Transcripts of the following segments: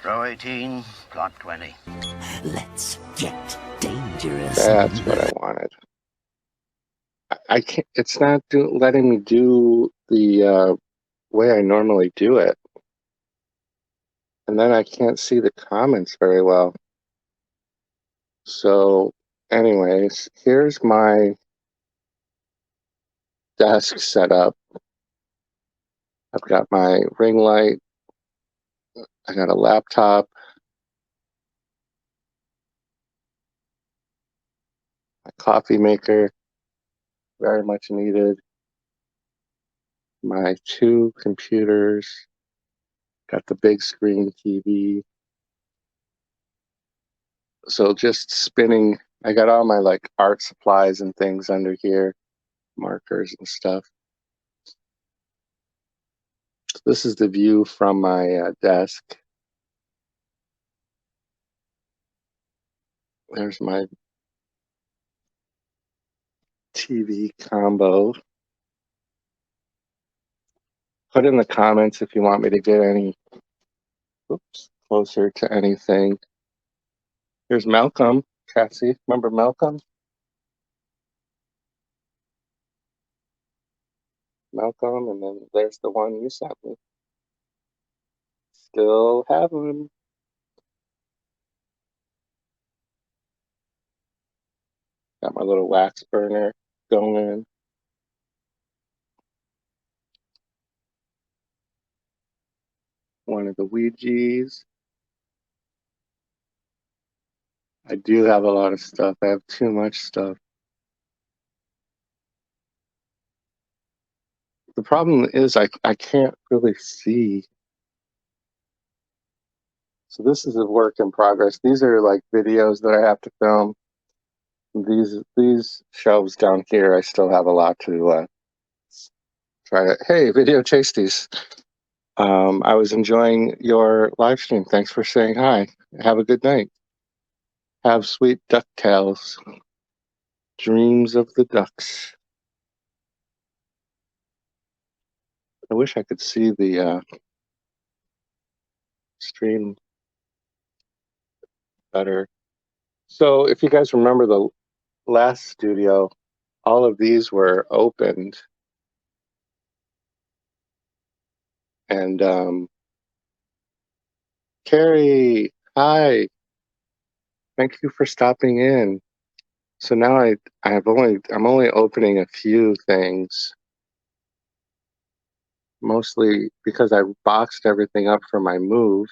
Row 18, plot 20. Let's get dangerous. That's what I wanted. I can't. It's not letting me do the way I normally do it, and then I can't see the comments very well. So, anyways, here's my desk set up. I've got my ring light. I got a laptop. My coffee maker, very much needed. My 2 computers. Got the big screen TV. So just spinning. I got all my like art supplies and things under here, markers and stuff. So this is the view from my desk. There's my TV combo. Put in the comments if you want me to get any closer to anything. Here's Malcolm. Cassie, remember Malcolm? Malcolm, and then there's the one you sent me. Still have him. Got my little wax burner going. One of the Ouija's. I do have a lot of stuff. I have too much stuff. The problem is I can't really see. So this is a work in progress. These are like videos that I have to film. These shelves down here, I still have a lot to try to. Hey, Video Chasties. I was enjoying your live stream. Thanks for saying hi. Have a good night. Have sweet ducktails. Dreams of the ducks. I wish I could see the stream better. So if you guys remember the last studio, all of these were opened. And Carrie, hi. Thank you for stopping in. So now I'm only opening a few things, mostly because I boxed everything up for my move.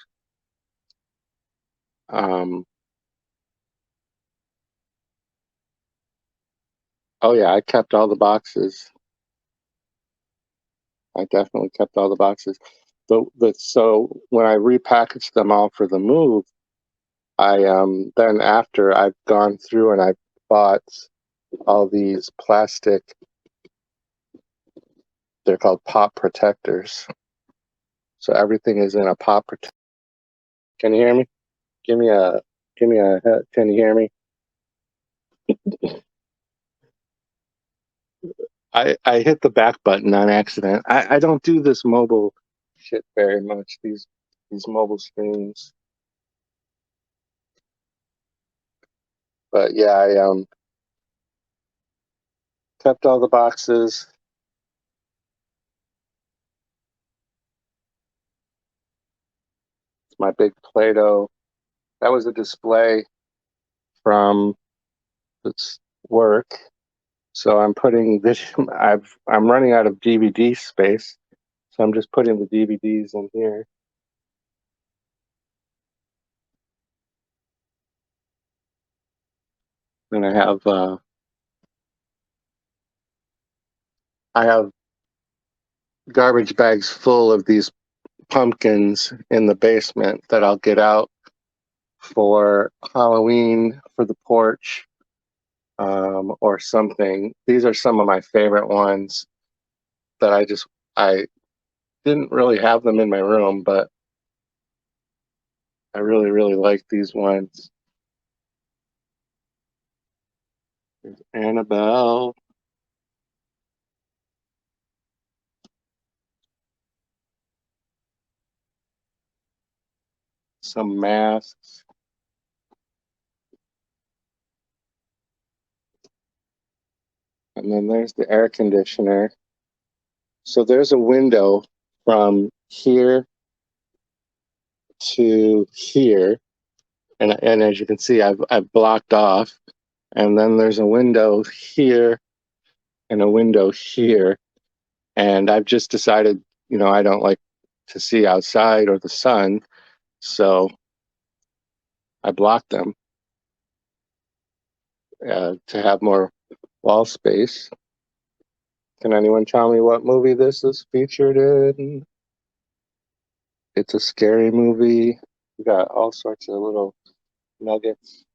Oh yeah, I kept all the boxes. I definitely kept all the boxes. So when I repackaged them all for the move, I then after I've gone through and I bought all these plastic. They're called pop protectors. So everything is in a pop protector. Can you hear me? Give me a. Can you hear me? I hit the back button on accident. I don't do this mobile shit very much. These mobile screens. But yeah, I kept all the boxes. My big Play-Doh. That was a display from its work. So I'm putting this. I'm running out of DVD space, so I'm just putting the DVDs in here. And I have garbage bags full of these pumpkins in the basement that I'll get out for Halloween for the porch, or something. These are some of my favorite ones that I didn't really have them in my room, but I really like these ones. There's Annabelle. some masks. And then there's the air conditioner. So there's a window from here to here. And as you can see, I've blocked off. And then there's a window here and a window here. And I've just decided, I don't like to see outside or the sun. So I blocked them to have more wall space. Can anyone tell me what movie this is featured in? It's a scary movie. We got all sorts of little nuggets.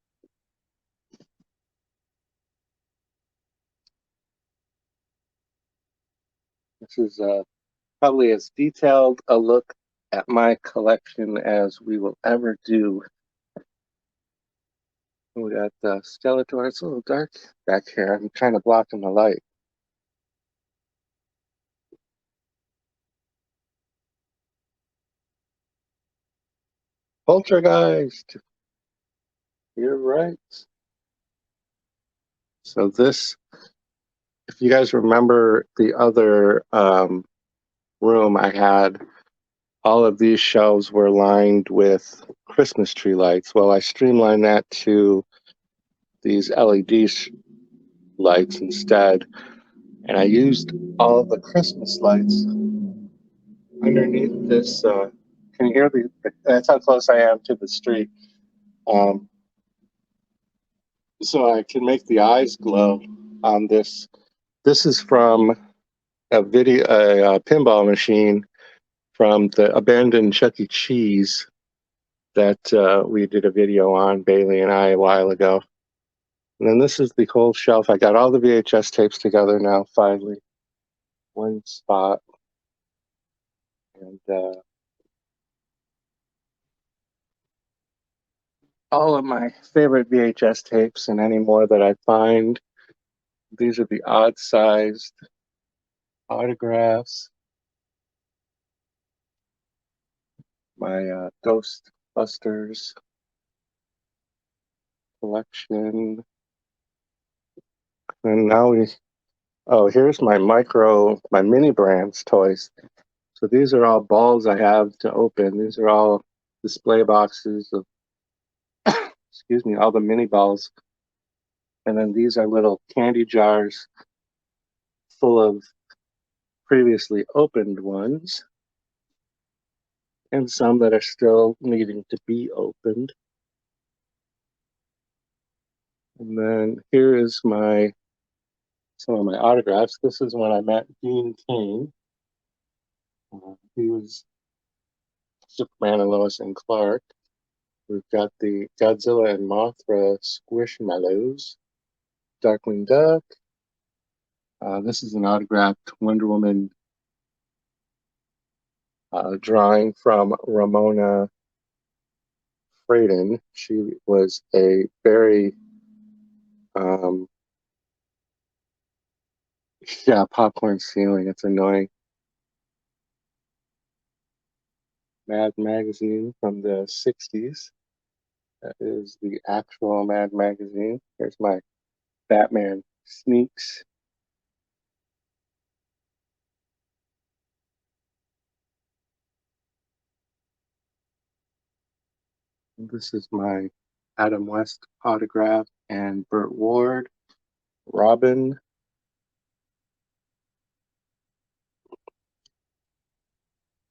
This is probably as detailed a look at my collection as we will ever do. We got Skeletor. It's a little dark back here. I'm kind of blocking the light. Poltergeist. You're right. So this, if you guys remember the other room I had, all of these shelves were lined with Christmas tree lights. Well, I streamlined that to these LED lights instead. And I used all of the Christmas lights underneath this. Can you hear the? That's how close I am to the street. So I can make the eyes glow on this. This is from a pinball machine from the abandoned Chuck E. Cheese that we did a video on, Bailey and I, a while ago. And then this is the whole shelf. I got all the VHS tapes together now, finally. One spot. And all of my favorite VHS tapes and any more that I find. These are the odd-sized autographs. My Ghostbusters collection. And now here's my mini brands toys. So these are all balls I have to open. These are all display boxes of, excuse me, all the mini balls. And then these are little candy jars full of previously opened ones. And some that are still needing to be opened. And then here is some of my autographs. This is when I met Dean Cain. He was Superman and Lois and Clark. We've got the Godzilla and Mothra Squishmallows. Darkwing Duck. This is an autographed Wonder Woman drawing from Ramona Fradon. She was a very, popcorn ceiling. It's annoying. Mad Magazine from the 60s. That is the actual Mad Magazine. Here's my Batman sneaks. This is my Adam West autograph and Burt Ward, Robin.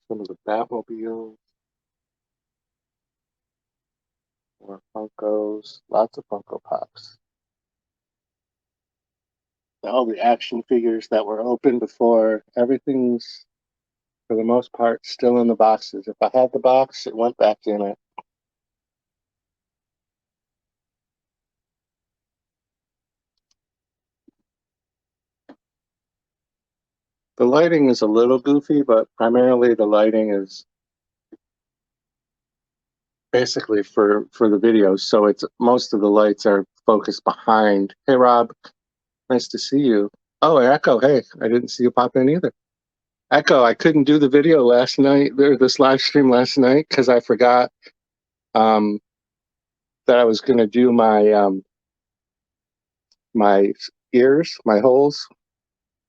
Some of the Batmobiles. More Funkos. Lots of Funko Pops. All the action figures that were opened before. Everything's, for the most part, still in the boxes. If I had the box, it went back in it. The lighting is a little goofy, but primarily the lighting is basically for the videos. So it's most of the lights are focused behind. Hey, Rob, nice to see you. Oh, Echo, hey, I didn't see you pop in either. Echo, I couldn't do the video last night, or this live stream last night, because I forgot that I was going to do my ears, my holes,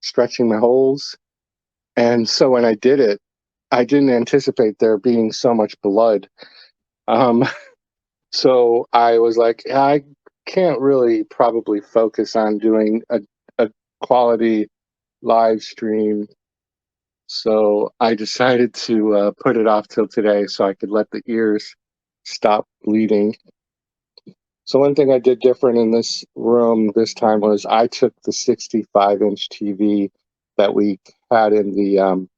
stretching my holes. And so when I did it, I didn't anticipate there being so much blood. So I was like, I can't really probably focus on doing a quality live stream. So I decided to put it off till today so I could let the ears stop bleeding. So one thing I did different in this room this time was I took the 65-inch TV that we had in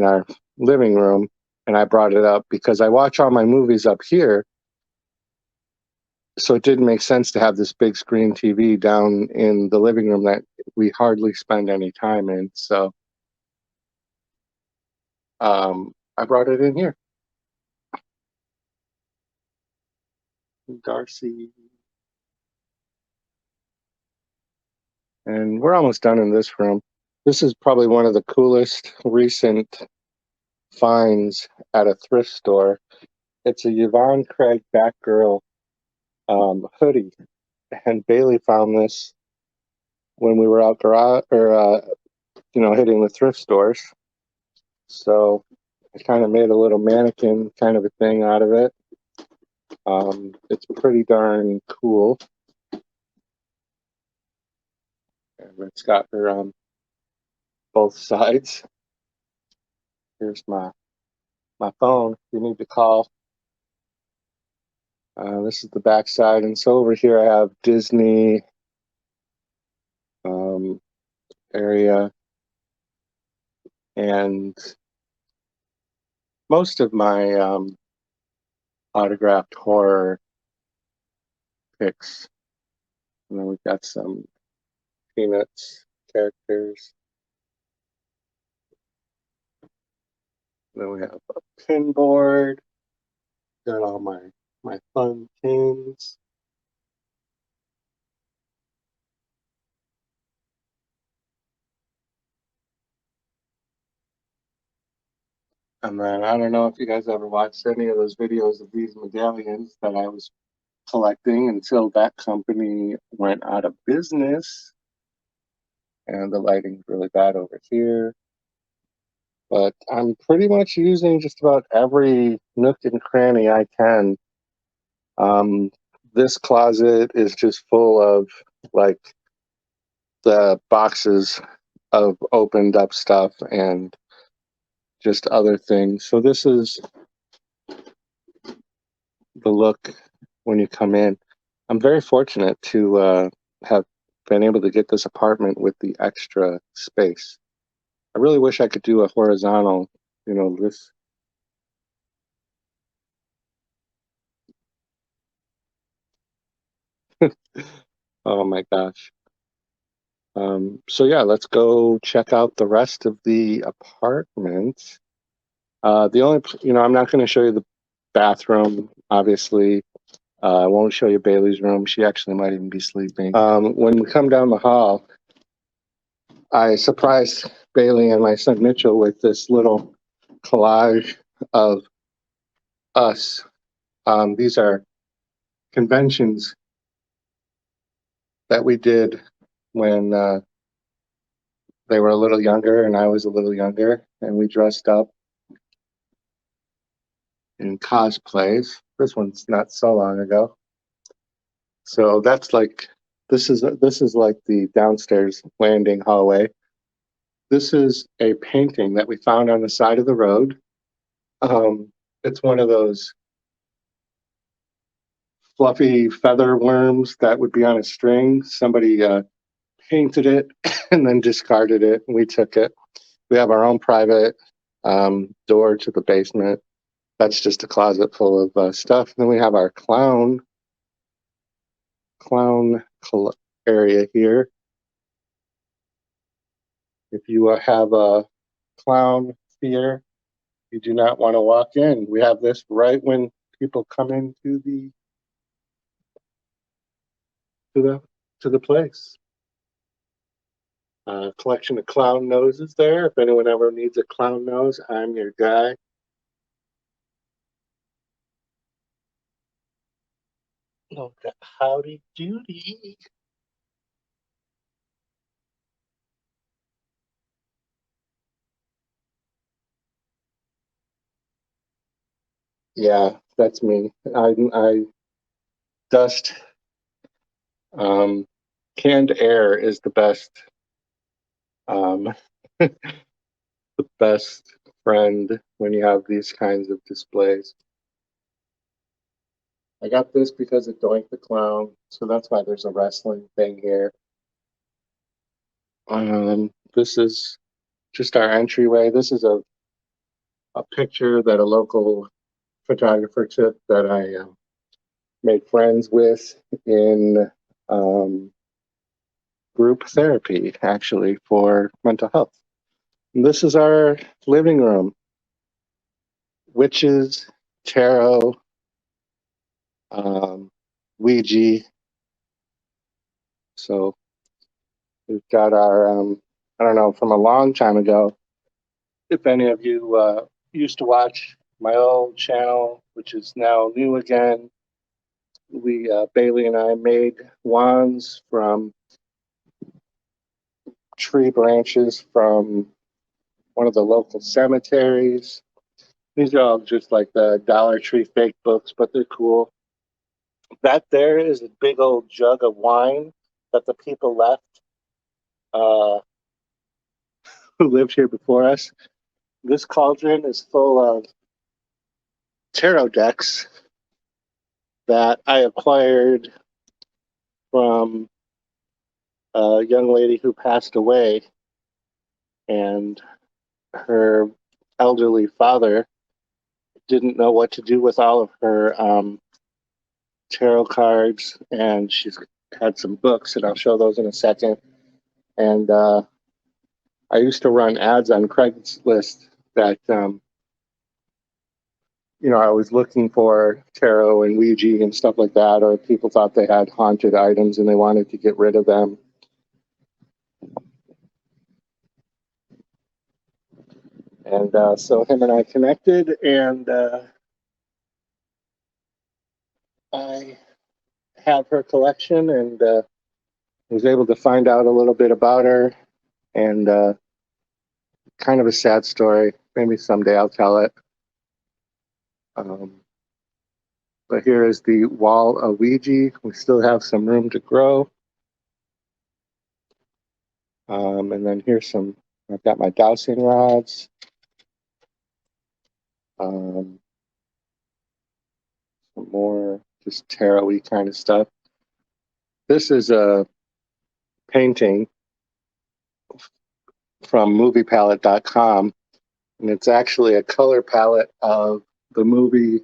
our living room, and I brought it up because I watch all my movies up here. So it didn't make sense to have this big screen TV down in the living room that we hardly spend any time in. So I brought it in here. Darcy. And we're almost done in this room. This is probably one of the coolest recent finds at a thrift store. It's a Yvonne Craig Batgirl hoodie. And Bailey found this when we were out hitting the thrift stores. So I kind of made a little mannequin kind of a thing out of it. It's pretty darn cool. And it's got her on both sides. Here's my phone if you need to call. This is the back side. And so over here I have Disney area, and most of my autographed horror picks. And then we've got some Peanuts characters. And then we have a pin board. Got all my fun pins. And then I don't know if you guys ever watched any of those videos of these medallions that I was collecting until that company went out of business. And the lighting's really bad over here. But I'm pretty much using just about every nook and cranny I can. This closet is just full of like the boxes of opened up stuff and just other things. So this is the look when you come in. I'm very fortunate to have been able to get this apartment with the extra space. I really wish I could do a horizontal, this. Oh my gosh. So yeah, let's go check out the rest of the apartment. The only, I'm not going to show you the bathroom, obviously. I won't show you Bailey's room. She actually might even be sleeping. When we come down the hall, I surprised Bailey and my son Mitchell with this little collage of us. These are conventions that we did when they were a little younger and I was a little younger, and we dressed up in cosplays. This one's not so long ago. So that's like this is like the downstairs landing hallway. This is a painting that we found on the side of the road. It's one of those fluffy feather worms that would be on a string. Somebody painted it and then discarded it, and we took it. We have our own private door to the basement. That's just a closet full of stuff. And then we have our clown area here. If you have a clown fear, you do not want to walk in. We have this right when people come into to the place. Collection of clown noses there. If anyone ever needs a clown nose, I'm your guy. Okay. Howdy doody. Yeah, that's me. I dust. Um, Canned air is the um, best friend when you have these kinds of displays. I got this because of Doink the Clown, so that's why there's a wrestling thing here. This is just our entryway. This is a picture that a local photographer took that I made friends with in um, group therapy, actually, for mental health. And this is our living room. Witches, tarot, Ouija. So we've got our, I don't know, from a long time ago, if any of you used to watch my old channel, which is now new again, Bailey and I made wands from tree branches from one of the local cemeteries. These are all just like the Dollar Tree fake books, but they're cool. That there is a big old jug of wine that the people left uh, who lived here before us. This cauldron is full of tarot decks that I acquired from a young lady who passed away, and her elderly father didn't know what to do with all of her tarot cards, and she's had some books, and I'll show those in a second. And I used to run ads on Craigslist that I was looking for tarot and Ouija and stuff like that, or people thought they had haunted items and they wanted to get rid of them. And so him and I connected, and I have her collection, and was able to find out a little bit about her, and kind of a sad story. Maybe someday I'll tell it. But here is the wall of Ouija. We still have some room to grow. And then I've got my dowsing rods. Some more just tarot-y kind of stuff. This is a painting from moviepalette.com, and it's actually a color palette of the movie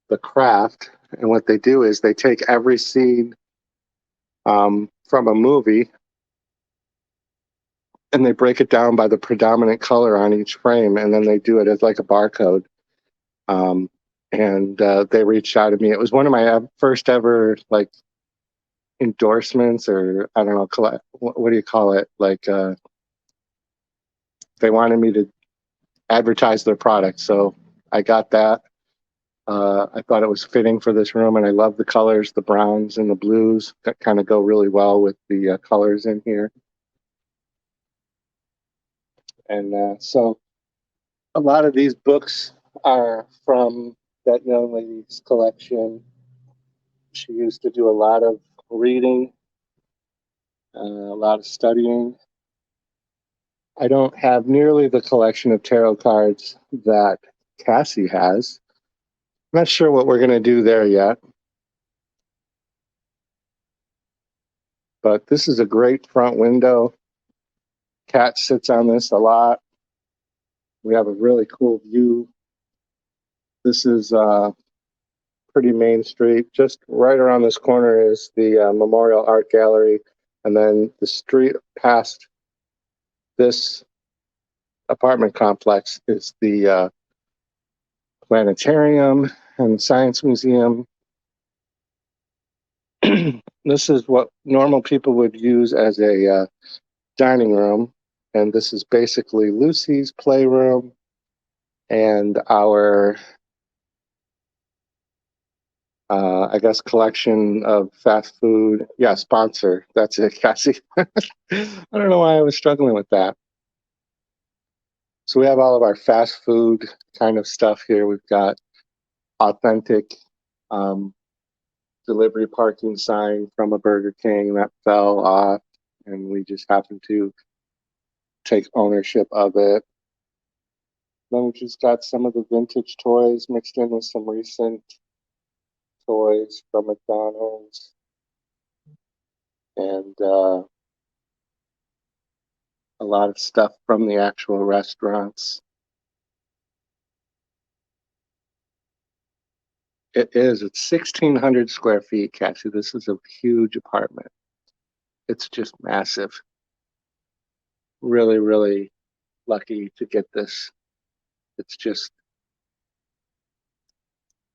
The Craft. And what they do is they take every scene from a movie and they break it down by the predominant color on each frame, and then they do it as like a barcode. Um, and they reached out to me. It was one of my first ever like endorsements, or I don't know, what do you call it? Like they wanted me to advertise their product, so I got that. I thought it was fitting for this room, and I love the colors, the browns and the blues that kind of go really well with the colors in here. And so a lot of these books are from that young lady's collection. She used to do a lot of reading, a lot of studying. I don't have nearly the collection of tarot cards that Cassie has. I'm not sure what we're going to do there yet. But this is a great front window. Cat sits on this a lot. We have a really cool view. This is pretty main street. Just right around this corner is the Memorial Art Gallery. And then the street past this apartment complex is the planetarium and science museum. This is what normal people would use as a dining room. And this is basically Lucy's playroom and our I guess collection of fast food. Yeah, sponsor. That's it, Cassie. I don't know why I was struggling with that. So we have all of our fast food kind of stuff here. We've got authentic um, delivery parking sign from a Burger King that fell off, and we just happened to take ownership of it. Then we just got some of the vintage toys mixed in with some recent toys from McDonald's, and a lot of stuff from the actual restaurants. It is. It's 1,600 square feet, Cassie. This is a huge apartment. It's just massive. Really, really lucky to get this. It's just,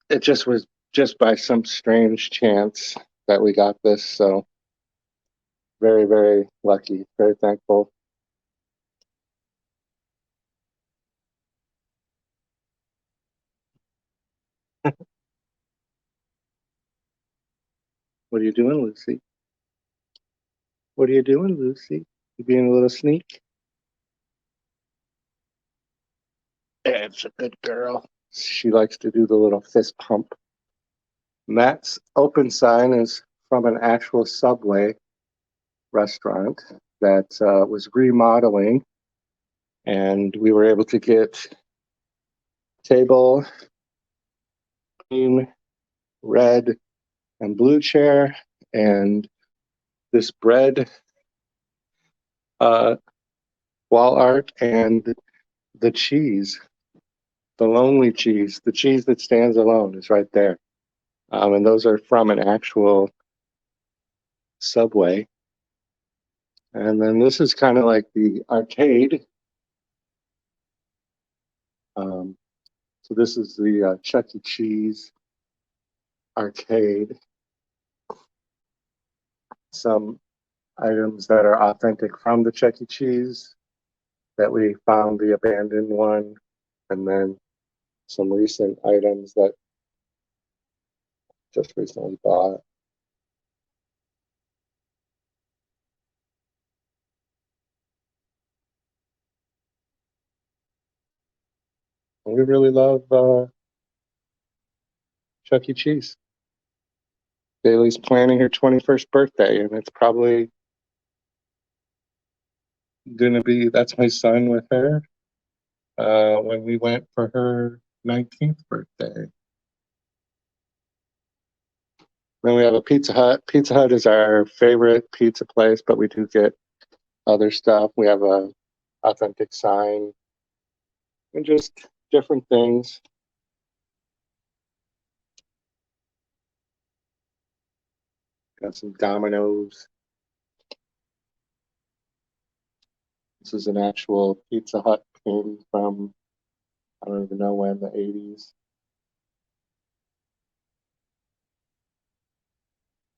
it just was just by some strange chance that we got this. So very, very lucky. Very thankful. What are you doing, Lucy? What are you doing, Lucy? You being a little sneak? It's a good girl. She likes to do the little fist pump. Matt's open sign is from an actual Subway restaurant that was remodeling, and we were able to get table, green, red, and blue chair, and this bread uh, wall art, and the cheese, the lonely cheese, the cheese that stands alone is right there. And those are from an actual Subway. And then this is kind of like the arcade. Um, so this is the Chuck E. Cheese arcade. Some items that are authentic from the Chuck E. Cheese that we found the abandoned one, and then some recent items that just recently bought. And we really love Chuck E. Cheese. Bailey's planning her 21st birthday, and it's probably gonna be that's my son with her when we went for her 19th birthday. Then we have a Pizza Hut. Pizza Hut is our favorite pizza place, but we do get other stuff. We have a authentic sign and just different things. Got some Dominoes. This is an actual Pizza Hut pin from I don't even know when, the 80s.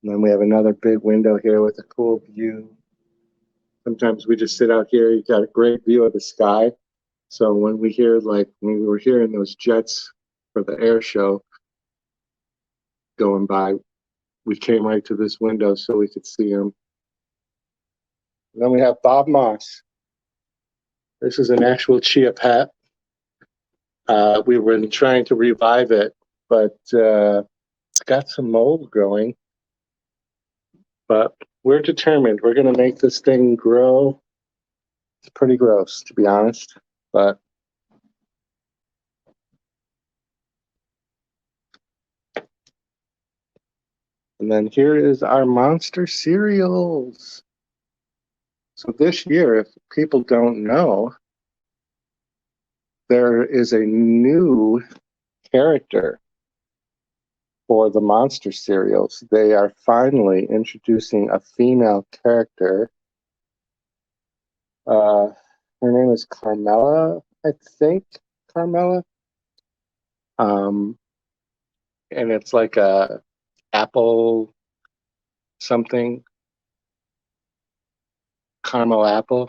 And then we have another big window here with a cool view. Sometimes we just sit out here. You got a great view of the sky. So when we hear, like when we were hearing those jets for the air show going by, we came right to this window so we could see them. And then we have Bob Moss. This is an actual chia pet. We were trying to revive it, but it's got some mold growing. But we're determined. We're going to make this thing grow. It's pretty gross, to be honest, but and then here is our monster cereals. So this year, if people don't know, there is a new character for the monster cereals. They are finally introducing a female character. Her name is Carmela, I think. Carmela. Um, and it's like a apple something, caramel apple.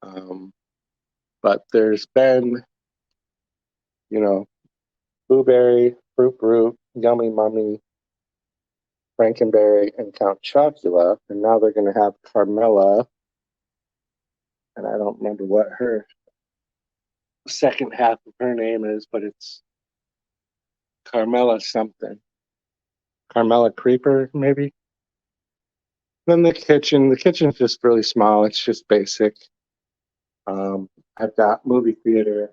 Um, but there's been, you know, Blueberry, Fruit Brute, Yummy Mummy, Frankenberry, and Count Chocula. And now they're going to have Carmella. And I don't remember what her second half of her name is, but it's Carmella something. Carmella Creeper, maybe? Then the kitchen's just really small. It's just basic. I've got movie theater.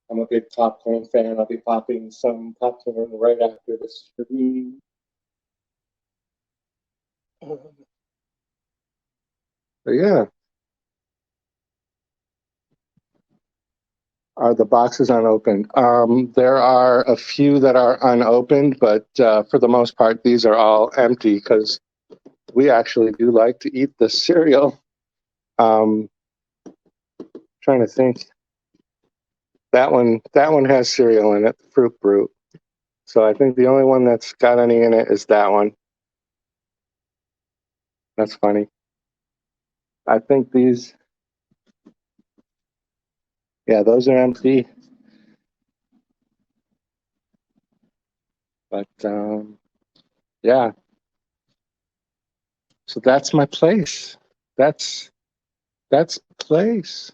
I'm a big popcorn fan. I'll be popping some popcorn right after the stream. But yeah. Are the boxes unopened? There are a few that are unopened, but for the most part, these are all empty because we actually do like to eat the cereal. Trying to think. That one has cereal in it, Fruit Brute. So I think the only one that's got any in it is that one. That's funny. I think these, yeah, those are empty. But yeah. So that's my place. That's place.